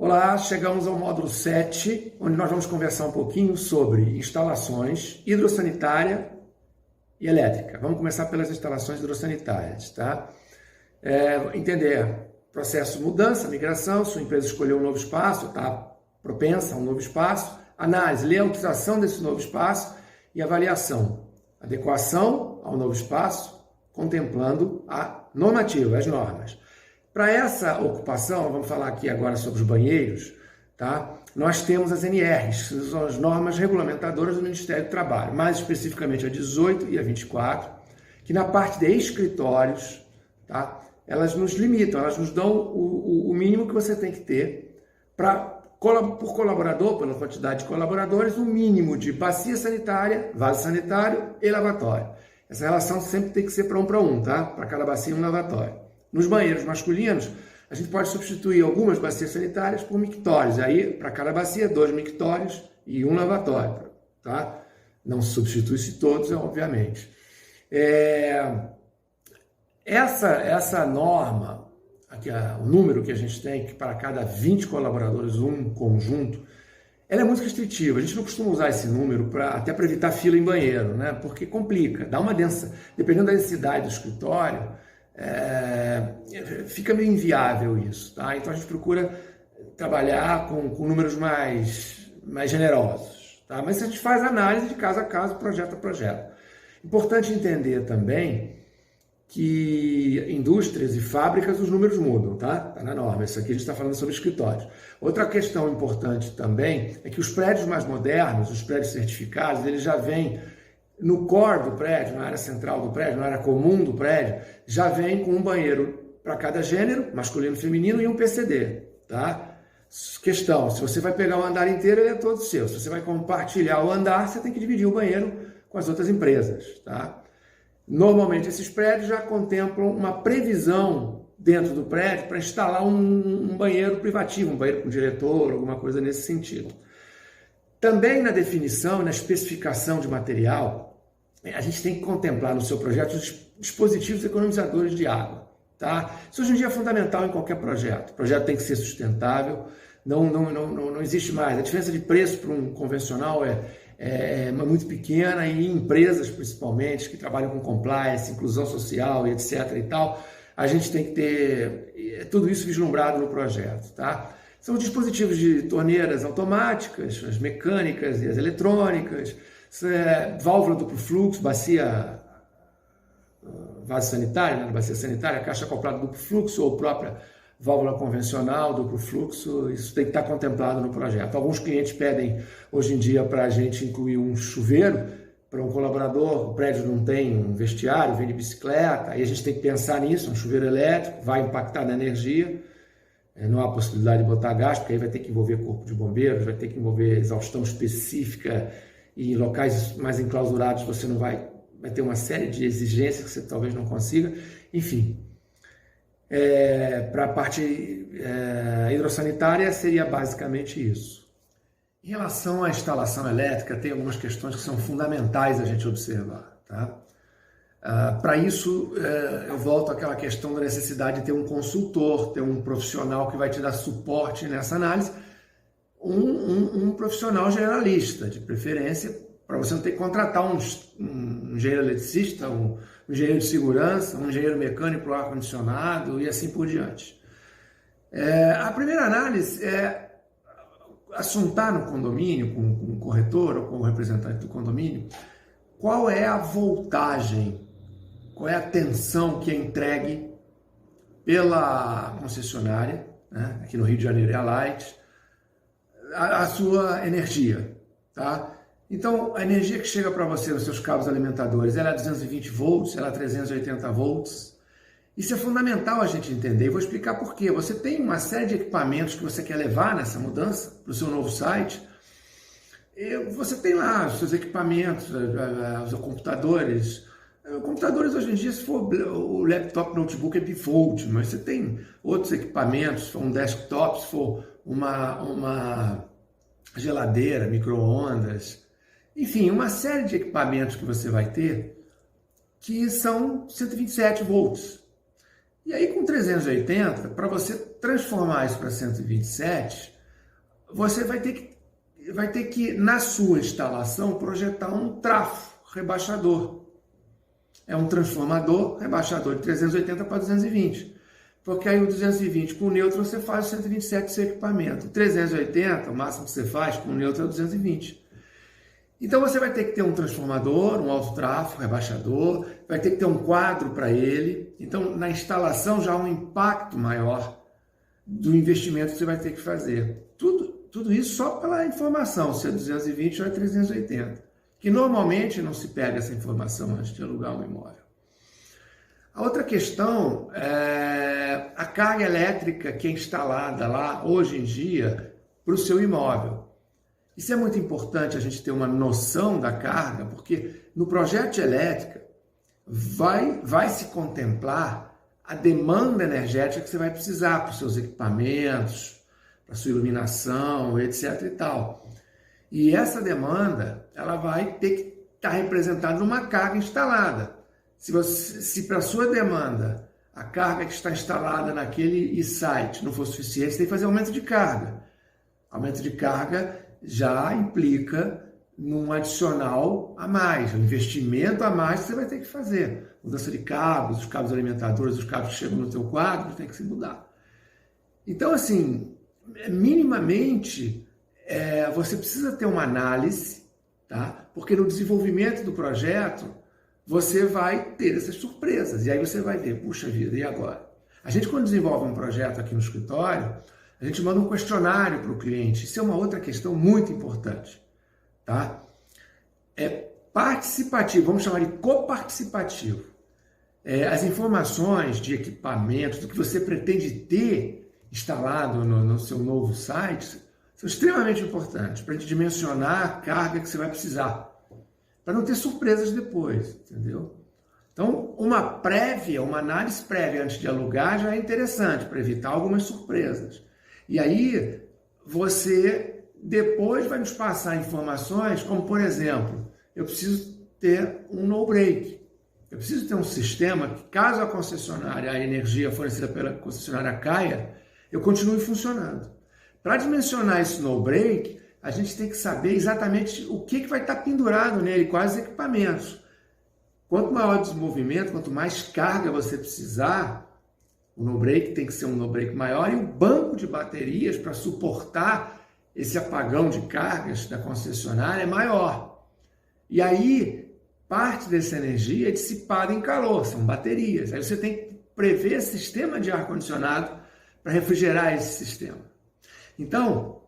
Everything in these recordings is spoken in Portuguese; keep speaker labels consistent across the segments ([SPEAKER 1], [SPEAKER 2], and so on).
[SPEAKER 1] Olá, chegamos ao módulo 7, onde nós vamos conversar um pouquinho sobre instalações hidrossanitária e elétrica. Vamos começar pelas instalações hidrossanitárias, tá? Entender processo de mudança, migração, sua empresa escolheu um novo espaço, está propensa a um novo espaço, análise, ler a utilização desse novo espaço e avaliação, adequação ao novo espaço, contemplando a normativa, as normas. Para essa ocupação, vamos falar aqui agora sobre os banheiros, tá? Nós temos as NRs, que são as normas regulamentadoras do Ministério do Trabalho, mais especificamente a 18 e a 24, que na parte de escritórios, tá? Elas nos limitam, elas nos dão o mínimo que você tem que ter por colaborador, pela quantidade de colaboradores, o mínimo de bacia sanitária, vaso sanitário e lavatório. Essa relação sempre tem que ser para um, tá? Para cada bacia um lavatório. Nos banheiros masculinos, a gente pode substituir algumas bacias sanitárias por mictórios. Aí, para cada bacia, 2 mictórios e um lavatório, tá? Não substitui-se todos, obviamente. Essa norma, aqui, o número que a gente tem, que para cada 20 colaboradores, um conjunto, ela é muito restritiva. A gente não costuma usar esse número até para evitar fila em banheiro, né? Porque complica, dá uma densa. Dependendo da densidade do escritório, fica meio inviável isso, tá? Então a gente procura trabalhar com números mais generosos, tá? Mas a gente faz análise de caso a caso, projeto a projeto. Importante entender também que indústrias e fábricas os números mudam, tá? Tá na norma. Isso aqui a gente está falando sobre escritórios. Outra questão importante também é que os prédios mais modernos, os prédios certificados, eles já vêm no core do prédio, na área central do prédio, na área comum do prédio, já vem com um banheiro para cada gênero, masculino e feminino, e um PCD, tá? Questão, se você vai pegar o andar inteiro, ele é todo seu. Se você vai compartilhar o andar, você tem que dividir o banheiro com as outras empresas, tá? Normalmente, esses prédios já contemplam uma previsão dentro do prédio para instalar um banheiro privativo, um banheiro com diretor, alguma coisa nesse sentido. Também na definição, na especificação de material, a gente tem que contemplar no seu projeto os dispositivos economizadores de água, tá? Isso hoje em dia é fundamental em qualquer projeto. O projeto tem que ser sustentável, não existe mais. A diferença de preço para um convencional é muito pequena, e empresas, principalmente, que trabalham com compliance, inclusão social e etc. e tal, a gente tem que ter tudo isso vislumbrado no projeto, tá? São os dispositivos de torneiras automáticas, as mecânicas e as eletrônicas, válvula duplo fluxo, bacia vaso sanitário, né? Bacia sanitária, caixa acoplada duplo fluxo ou própria válvula convencional duplo fluxo, isso tem que estar contemplado no projeto. Alguns clientes pedem hoje em dia para a gente incluir um chuveiro para um colaborador, o prédio não tem um vestiário, vem de bicicleta, aí a gente tem que pensar nisso, um chuveiro elétrico, vai impactar na energia. Não há possibilidade de botar gás, porque aí vai ter que envolver corpo de bombeiros, vai ter que envolver exaustão específica, e em locais mais enclausurados você não vai ter uma série de exigências que você talvez não consiga. Enfim, para a parte hidrossanitária seria basicamente isso. Em relação à instalação elétrica, tem algumas questões que são fundamentais a gente observar, tá? Para isso, eu volto àquela questão da necessidade de ter um consultor, ter um profissional que vai te dar suporte nessa análise, um profissional generalista, de preferência, para você não ter que contratar um engenheiro eletricista, um engenheiro de segurança, um engenheiro mecânico para o ar-condicionado e assim por diante. A primeira análise é assuntar no condomínio, com o corretor ou com o representante do condomínio, qual é a voltagem, qual é a tensão que é entregue pela concessionária, né? Aqui no Rio de Janeiro é a Light, a sua energia, tá? Então, a energia que chega para você nos seus cabos alimentadores, ela é 220 volts, ela é 380 volts. Isso é fundamental a gente entender, e vou explicar por quê. Você tem uma série de equipamentos que você quer levar nessa mudança para o seu novo site. Você tem lá os seus equipamentos, os computadores. Computadores hoje em dia, se for o laptop, notebook é default, mas você tem outros equipamentos, se for um desktop, se for uma geladeira, micro-ondas, enfim, uma série de equipamentos que você vai ter que são 127 volts. E aí com 380, para você transformar isso para 127, você vai ter que, na sua instalação, projetar um trafo rebaixador. É um transformador rebaixador de 380 para 220. Porque aí o 220 com o neutro você faz o 127 do seu equipamento. O 380, o máximo que você faz com o neutro é o 220. Então você vai ter que ter um transformador, um alto tráfego, rebaixador, vai ter que ter um quadro para ele. Então na instalação já há um impacto maior do investimento que você vai ter que fazer. Tudo isso só pela informação, se é 220 ou é 380. Que normalmente não se pega essa informação antes de alugar um imóvel. A outra questão é a carga elétrica que é instalada lá hoje em dia para o seu imóvel. Isso é muito importante a gente ter uma noção da carga, porque no projeto de elétrica vai se contemplar a demanda energética que você vai precisar para os seus equipamentos, para a sua iluminação, etc. e tal. E essa demanda ela vai ter que estar representada numa carga instalada. Se para a sua demanda a carga que está instalada naquele site não for suficiente, você tem que fazer aumento de carga. Aumento de carga já implica num adicional a mais, um investimento a mais que você vai ter que fazer. Mudança de cabos, os cabos alimentadores, os cabos que chegam no teu quadro, tem que se mudar. Então, assim, minimamente, você precisa ter uma análise, tá? Porque no desenvolvimento do projeto, você vai ter essas surpresas. E aí você vai ver, puxa vida, e agora? A gente, quando desenvolve um projeto aqui no escritório, a gente manda um questionário para o cliente. Isso é uma outra questão muito importante, tá? É participativo, vamos chamar de coparticipativo. As informações de equipamentos, do que você pretende ter instalado no seu novo site, são extremamente importantes para a gente dimensionar a carga que você vai precisar, para não ter surpresas depois, entendeu? Então, uma análise prévia antes de alugar já é interessante, para evitar algumas surpresas. E aí, você depois vai nos passar informações, como por exemplo, eu preciso ter um no-break. Eu preciso ter um sistema que, caso a energia fornecida pela concessionária caia, eu continue funcionando. Para dimensionar esse no-break, a gente tem que saber exatamente o que vai estar pendurado nele, quais equipamentos. Quanto maior o desenvolvimento, quanto mais carga você precisar, o no-break tem que ser um no-break maior e o banco de baterias para suportar esse apagão de cargas da concessionária é maior. E aí, parte dessa energia é dissipada em calor, são baterias. Aí você tem que prever sistema de ar-condicionado para refrigerar esse sistema. Então,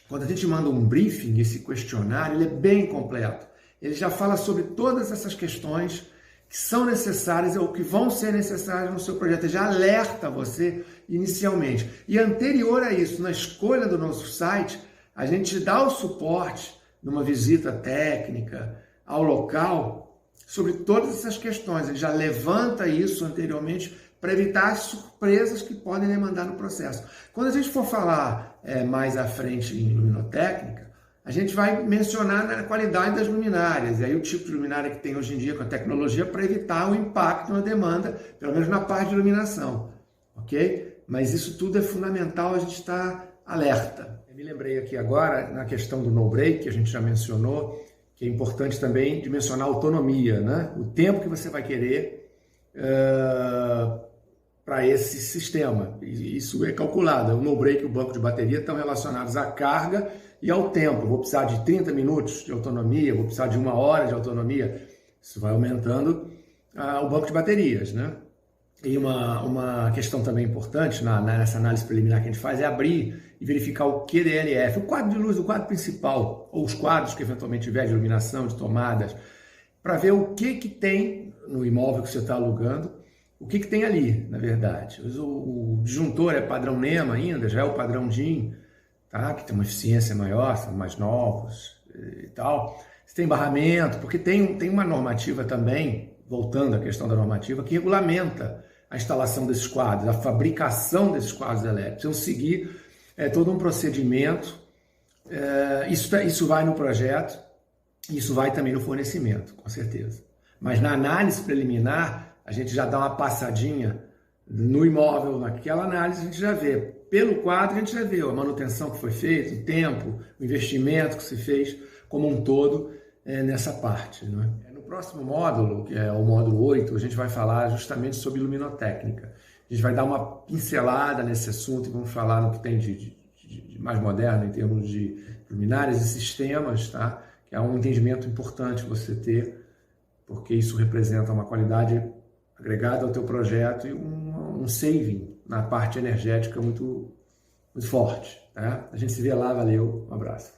[SPEAKER 1] quando a gente manda um briefing, esse questionário, ele é bem completo. Ele já fala sobre todas essas questões que são necessárias ou que vão ser necessárias no seu projeto. Ele já alerta você inicialmente. E anterior a isso, na escolha do nosso site, a gente dá o suporte numa visita técnica ao local sobre todas essas questões. Ele já levanta isso anteriormente para evitar as surpresas que podem demandar no processo. Quando a gente for falar mais à frente em luminotécnica, a gente vai mencionar a qualidade das luminárias, e aí o tipo de luminária que tem hoje em dia com a tecnologia para evitar o impacto na demanda, pelo menos na parte de iluminação, ok? Mas isso tudo é fundamental, a gente estar alerta. Eu me lembrei aqui agora, na questão do no-break, que a gente já mencionou, que é importante também de mencionar a autonomia, né? O tempo que você vai querer para esse sistema. Isso é calculado. O no-break e o banco de bateria estão relacionados à carga e ao tempo. Eu vou precisar de 30 minutos de autonomia, vou precisar de 1 hora de autonomia. Isso vai aumentando o banco de baterias, né? E uma questão também importante nessa análise preliminar que a gente faz é abrir e verificar o QDLF, o quadro de luz, o quadro principal, ou os quadros que eventualmente tiver de iluminação, de tomadas, para ver o que tem no imóvel que você está alugando, o que tem ali, na verdade. O disjuntor é padrão NEMA ainda, já é o padrão DIN, tá? Que tem uma eficiência maior, são mais novos e tal. Você tem barramento, porque tem uma normativa também, voltando à questão da normativa, que regulamenta a instalação desses quadros, a fabricação desses quadros elétricos. Precisam seguir todo um procedimento, isso vai no projeto, isso vai também no fornecimento, com certeza. Mas na análise preliminar, a gente já dá uma passadinha no imóvel, naquela análise a gente já vê, pelo quadro a gente já vê a manutenção que foi feita, o tempo, o investimento que se fez como um todo nessa parte. Né? No próximo módulo, que é o módulo 8, a gente vai falar justamente sobre luminotécnica. A gente vai dar uma pincelada nesse assunto e vamos falar no que tem de mais moderno em termos de luminárias e sistemas, tá? Que é um entendimento importante você ter, porque isso representa uma qualidade agregada ao teu projeto e um saving na parte energética muito, muito forte. Tá? A gente se vê lá, valeu, um abraço.